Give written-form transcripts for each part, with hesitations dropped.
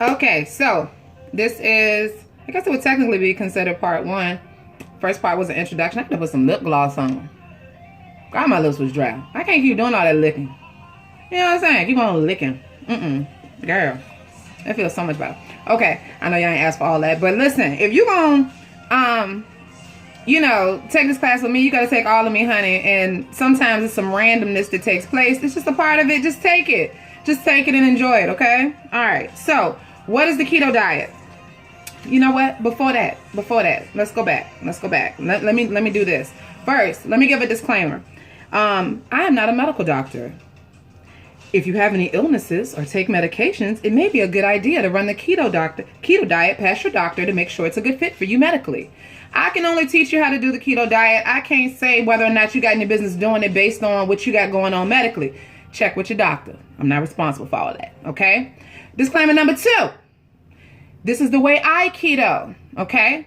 Okay, so this is, I guess it would technically be considered part one. First part was an introduction. I had to put some lip gloss on. God, my lips was dry. I can't keep doing all that licking. You know what I'm saying? Keep on licking. Girl, that feels so much better. Okay, I know y'all ain't asked for all that, but listen, if you gonna, you know, take this class with me, you gotta take all of me, honey. And sometimes it's some randomness that takes place. It's just a part of it. Just take it. Just take it and enjoy it, okay? All right, so what is the keto diet? You know what? Before that, let's go back. Let me do this. First, let me give a disclaimer. I am not a medical doctor. If you have any illnesses or take medications, it may be a good idea to run the keto diet past your doctor to make sure it's a good fit for you medically. I can only teach you how to do the keto diet. I can't say whether or not you got any business doing it based on what you got going on medically. Check with your doctor. I'm not responsible for all of that, okay? Disclaimer number 2. This is the way I keto, okay?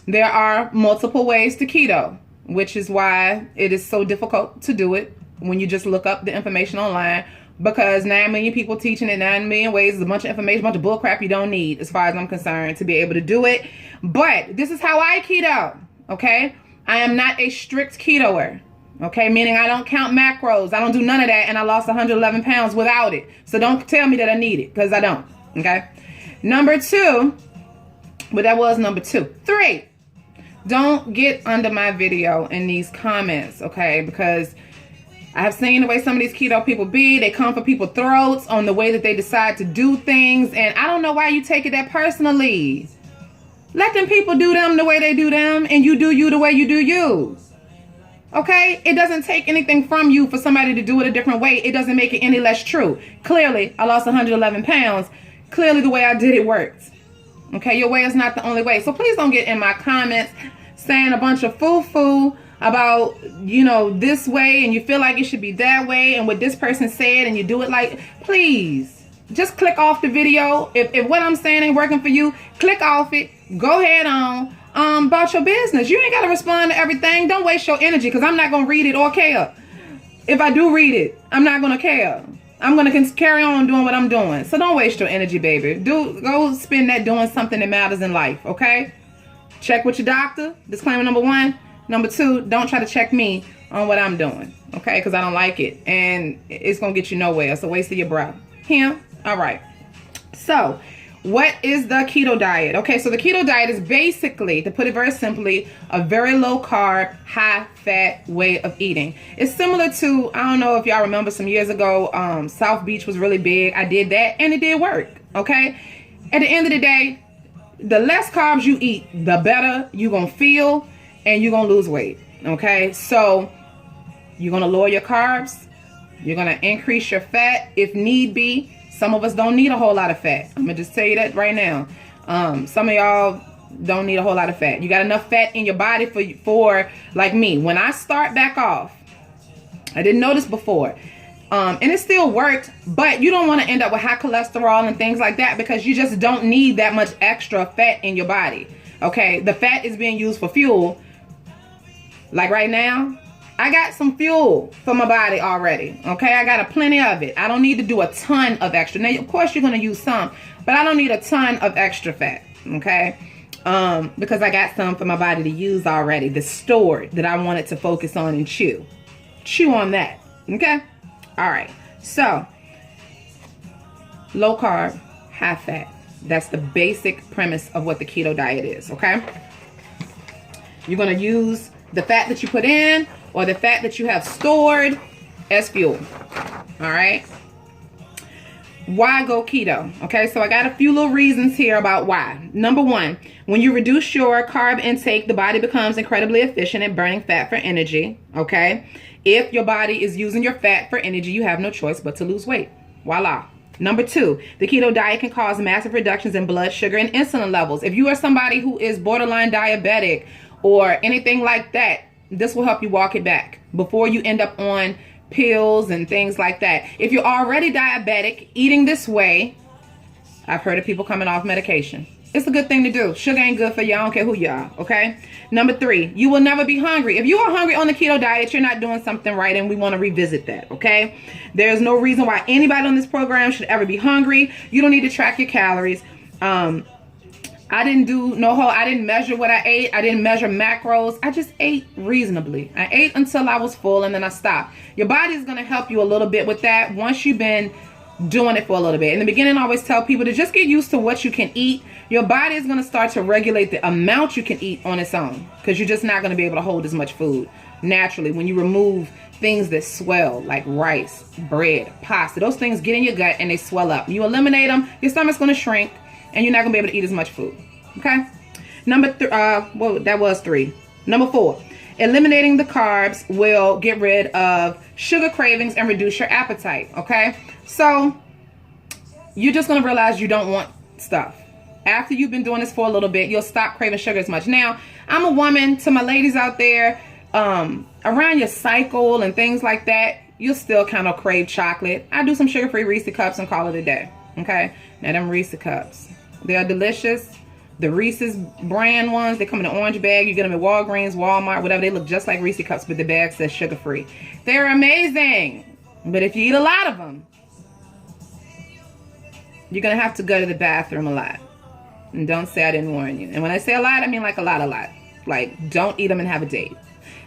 There are multiple ways to keto, which is why it is so difficult to do it when you just look up the information online, because 9 million people teaching it 9 million ways is a bunch of information, a bunch of bull crap you don't need, as far as I'm concerned, to be able to do it. But this is how I keto, okay? I am not a strict ketoer, okay? Meaning I don't count macros. I don't do none of that, and I lost 111 pounds without it. So don't tell me that I need it, because I don't, okay? Number 2, but that was number 2. 3, don't get under my video in these comments, okay? Because I have seen the way some of these keto people be. They come for people's throats on the way that they decide to do things. And I don't know why you take it that personally. Let them people do them the way they do them, and you do you the way you do you. Okay? It doesn't take anything from you for somebody to do it a different way. It doesn't make it any less true. Clearly, I lost 111 pounds. Clearly, the way I did it worked. Okay? Your way is not the only way. So please don't get in my comments saying a bunch of foo-foo about, you know, this way, and you feel like it should be that way, and what this person said, and you do it like, please, just click off the video. If what I'm saying ain't working for you, click off it. Go ahead on about your business. You ain't got to respond to everything. Don't waste your energy, because I'm not going to read it or care. If I do read it, I'm not going to care. I'm going to carry on doing what I'm doing. So don't waste your energy, baby. Go spend that doing something that matters in life, okay? Check with your doctor. Disclaimer number 1. Number 2, don't try to check me on what I'm doing, okay? Because I don't like it, and it's going to get you nowhere. It's a waste of your breath. Him? All right. So, what is the keto diet? Okay, so the keto diet is basically, to put it very simply, a very low-carb, high-fat way of eating. It's similar to, I don't know if y'all remember some years ago, South Beach was really big. I did that, and it did work, okay? At the end of the day, the less carbs you eat, the better you're going to feel, and you're going to lose weight, okay? So you're going to lower your carbs. You're going to increase your fat if need be. Some of us don't need a whole lot of fat. I'm going to just tell you that right now. Some of y'all don't need a whole lot of fat. You got enough fat in your body for like me. When I start back off, I didn't know this before, and it still worked, but you don't want to end up with high cholesterol and things like that, because you just don't need that much extra fat in your body, okay? The fat is being used for fuel. Like right now, I got some fuel for my body already, okay? I got plenty of it. I don't need to do a ton of extra. Now, of course, you're going to use some, but I don't need a ton of extra fat, okay? Because I got some for my body to use already, the stored, that I wanted to focus on and chew. Chew on that, okay? All right, so low carb, high fat. That's the basic premise of what the keto diet is, okay? You're going to use the fat that you put in or the fat that you have stored as fuel. All right. Why go keto? Okay, so I got a few little reasons here about why. Number 1, when you reduce your carb intake, the body becomes incredibly efficient at burning fat for energy. Okay. If your body is using your fat for energy, you have no choice but to lose weight. Voila. Number 2, the keto diet can cause massive reductions in blood sugar and insulin levels. If you are somebody who is borderline diabetic or anything like that, this will help you walk it back before you end up on pills and things like that. If you're already diabetic, eating this way, I've heard of people coming off medication. It's a good thing to do. Sugar ain't good for you. I don't care who you are, okay? Number 3, you will never be hungry. If you are hungry on the keto diet, you're not doing something right, and we want to revisit that, okay? There's no reason why anybody on this program should ever be hungry. You don't need to track your calories. I didn't do no whole, I didn't measure what I ate. I didn't measure macros. I just ate reasonably. I ate until I was full and then I stopped. Your body is going to help you a little bit with that once you've been doing it for a little bit. In the beginning, I always tell people to just get used to what you can eat. Your body is going to start to regulate the amount you can eat on its own, because you're just not going to be able to hold as much food naturally when you remove things that swell, like rice, bread, pasta. Those things get in your gut and they swell up. You eliminate them, your stomach's going to shrink, and you're not going to be able to eat as much food. Okay? Well, that was 3. Number 4, eliminating the carbs will get rid of sugar cravings and reduce your appetite. Okay? So you're just going to realize you don't want stuff. After you've been doing this for a little bit, you'll stop craving sugar as much. Now, I'm a woman. To my ladies out there, around your cycle and things like that, you'll still kind of crave chocolate. I do some sugar-free Reese cups and call it a day. Okay? Now, them Reese cups, they are delicious. The Reese's brand ones, they come in an orange bag. You get them at Walgreens, Walmart, whatever. They look just like Reese cups, but the bag says sugar-free. They're amazing. But if you eat a lot of them, you're going to have to go to the bathroom a lot. And don't say I didn't warn you. And when I say a lot, I mean like a lot. Like, don't eat them and have a date,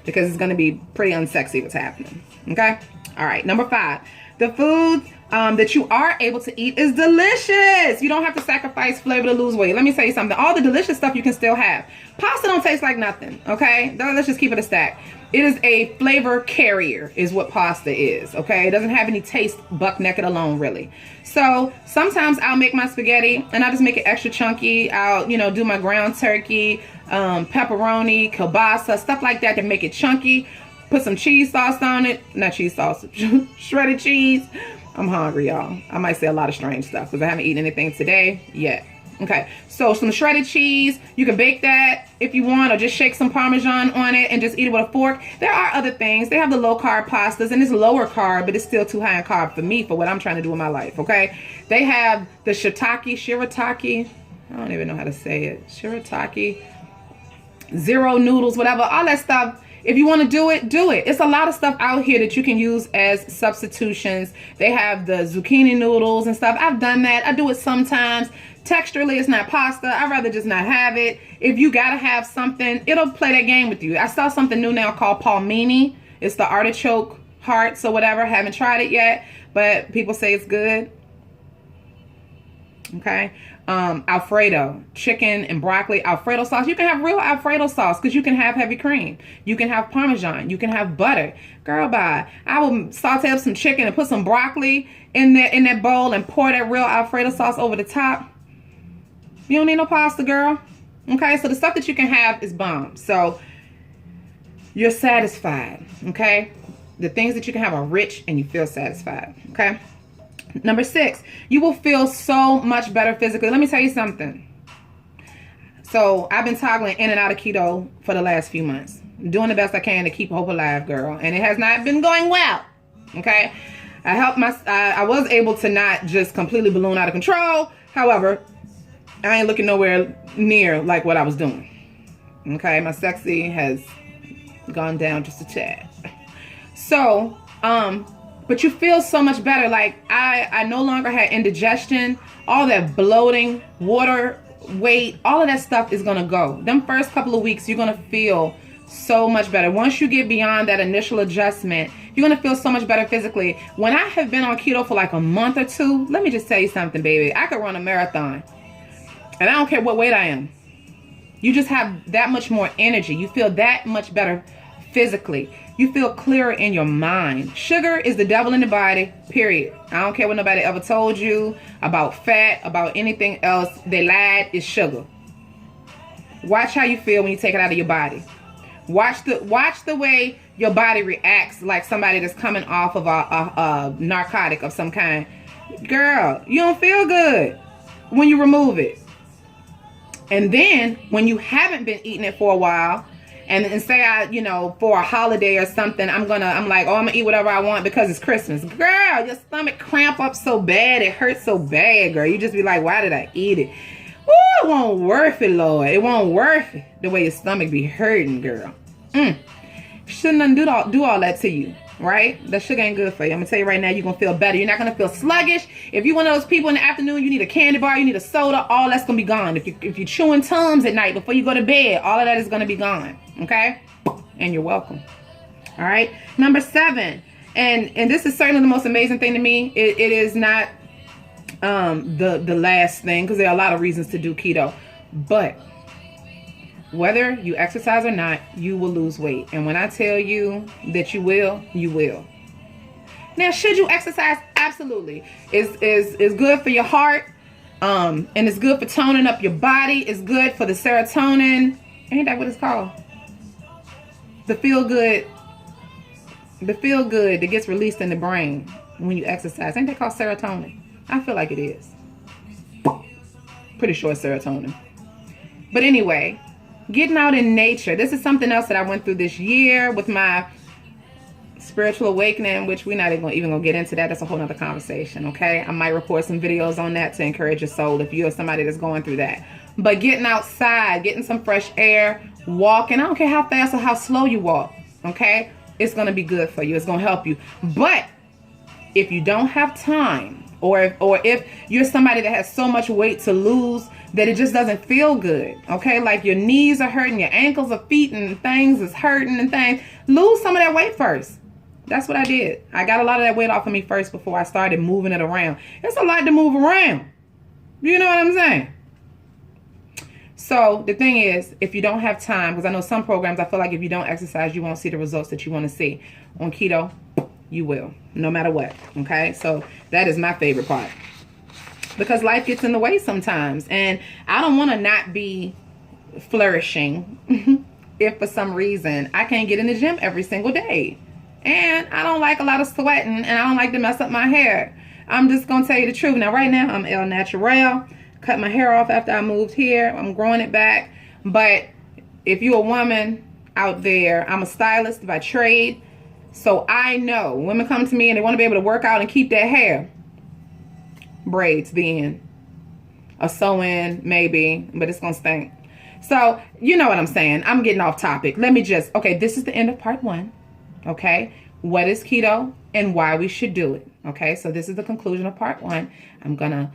because it's going to be pretty unsexy what's happening. Okay? All right. Number 5. The food that you are able to eat is delicious. You don't have to sacrifice flavor to lose weight. Let me tell you something. All the delicious stuff you can still have. Pasta don't taste like nothing. Okay? Let's just keep it a stack. It is a flavor carrier is what pasta is. Okay? It doesn't have any taste buck naked alone, really. So sometimes I'll make my spaghetti and I'll just make it extra chunky. I'll, do my ground turkey, pepperoni, kielbasa, stuff like that to make it chunky. Put some cheese sauce on it. Not cheese sauce, shredded cheese. I'm hungry, y'all. I might say a lot of strange stuff because I haven't eaten anything today yet. Okay, so some shredded cheese. You can bake that if you want, or just shake some Parmesan on it and just eat it with a fork. There are other things. They have the low-carb pastas, and it's lower carb, but it's still too high in carb for me for what I'm trying to do in my life, okay? They have the shirataki. I don't even know how to say it. Shirataki. Zero noodles, whatever. All that stuff. If you want to do it, do it. It's a lot of stuff out here that you can use as substitutions. They have the zucchini noodles and stuff. I've done that. I do it sometimes. Texturally, it's not pasta. I'd rather just not have it. If you got to have something, it'll play that game with you. I saw something new now called palmini. It's the artichoke hearts or whatever. Haven't tried it yet, but people say it's good. Okay. Alfredo, chicken and broccoli, Alfredo sauce. You can have real Alfredo sauce because you can have heavy cream. You can have Parmesan. You can have butter. Girl, bye. I will saute up some chicken and put some broccoli in that bowl and pour that real Alfredo sauce over the top. You don't need no pasta, girl. Okay, so the stuff that you can have is bomb. So you're satisfied. Okay, the things that you can have are rich and you feel satisfied. Okay. Number 6, you will feel so much better physically. Let me tell you something. So I've been toggling in and out of keto for the last few months. Doing the best I can to keep hope alive, girl. And it has not been going well. Okay. I was able to not just completely balloon out of control. However, I ain't looking nowhere near like what I was doing. Okay. My sexy has gone down just a tad. So, but you feel so much better. Like I no longer had indigestion, all that bloating, water weight, all of that stuff is going to go. Them first couple of weeks, you're going to feel so much better. Once you get beyond that initial adjustment, you're going to feel so much better physically. When I have been on keto for like a month or 2, let me just tell you something, baby. I could run a marathon and I don't care what weight I am. You just have that much more energy. You feel that much better physically. You feel clearer in your mind. Sugar is the devil in the body, period. I don't care what nobody ever told you about fat, about anything else. They lied. It's sugar. Watch how you feel when you take it out of your body. Watch the way your body reacts like somebody that's coming off of a narcotic of some kind. Girl, you don't feel good when you remove it. And then when you haven't been eating it for a while, and say for a holiday or something, I'm like, oh, I'm gonna eat whatever I want because it's Christmas. Girl, your stomach cramp up so bad, it hurts so bad, girl. You just be like, why did I eat it? Ooh, it won't worth it, Lord. It won't worth it. The way your stomach be hurting, girl. Shouldn't do all that to you. right? That sugar ain't good for you. I'm gonna tell you right now, you're gonna feel better. You're not gonna feel sluggish. If you're one of those people in the afternoon, you need a candy bar, you need a soda, all that's gonna be gone. If you're chewing Tums at night before you go to bed, all of that is gonna be gone. Okay? And you're welcome. All right. Number 7, and this is certainly the most amazing thing to me. It is not the last thing, because there are a lot of reasons to do keto, but whether you exercise or not, you will lose weight. And when I tell you that you will, you will. Now, should you exercise? Absolutely. It's good for your heart, and it's good for toning up your body. It's good for the serotonin. Ain't that what it's called? The feel good that gets released in the brain when you exercise. Ain't that called serotonin? I feel like it is. Pretty sure it's serotonin. But anyway, getting out in nature. This is something else that I went through this year with my spiritual awakening, which we're not even gonna get into that. That's a whole nother conversation, okay? I might record some videos on that to encourage your soul if you're somebody that's going through that. But getting outside, getting some fresh air, walking, I don't care how fast or how slow you walk, okay? It's gonna be good for you. It's gonna help you. But if you don't have time, or if you're somebody that has so much weight to lose that it just doesn't feel good, okay? Like your knees are hurting, your ankles or feet and things is hurting and things, lose some of that weight first. That's what I did. I got a lot of that weight off of me first before I started moving it around. It's a lot to move around. You know what I'm saying? So the thing is, if you don't have time, because I know some programs, I feel like if you don't exercise, you won't see the results that you want to see. On keto, you will, no matter what, okay? So that is my favorite part. Because life gets in the way sometimes. And I don't want to not be flourishing if for some reason I can't get in the gym every single day. And I don't like a lot of sweating, and I don't like to mess up my hair. I'm just going to tell you the truth. Now, right now, I'm El Natural. Cut my hair off after I moved here. I'm growing it back. But if you're a woman out there, I'm a stylist by trade. So I know women come to me and they want to be able to work out and keep their hair. Braids the end. A sew-in, maybe, but it's going to stink. So, you know what I'm saying. I'm getting off topic. Let me just, okay, this is the end of part 1. Okay, what is keto and why we should do it? Okay, so this is the conclusion of part 1. I'm going to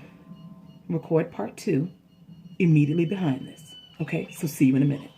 record part 2 immediately behind this. Okay, so see you in a minute.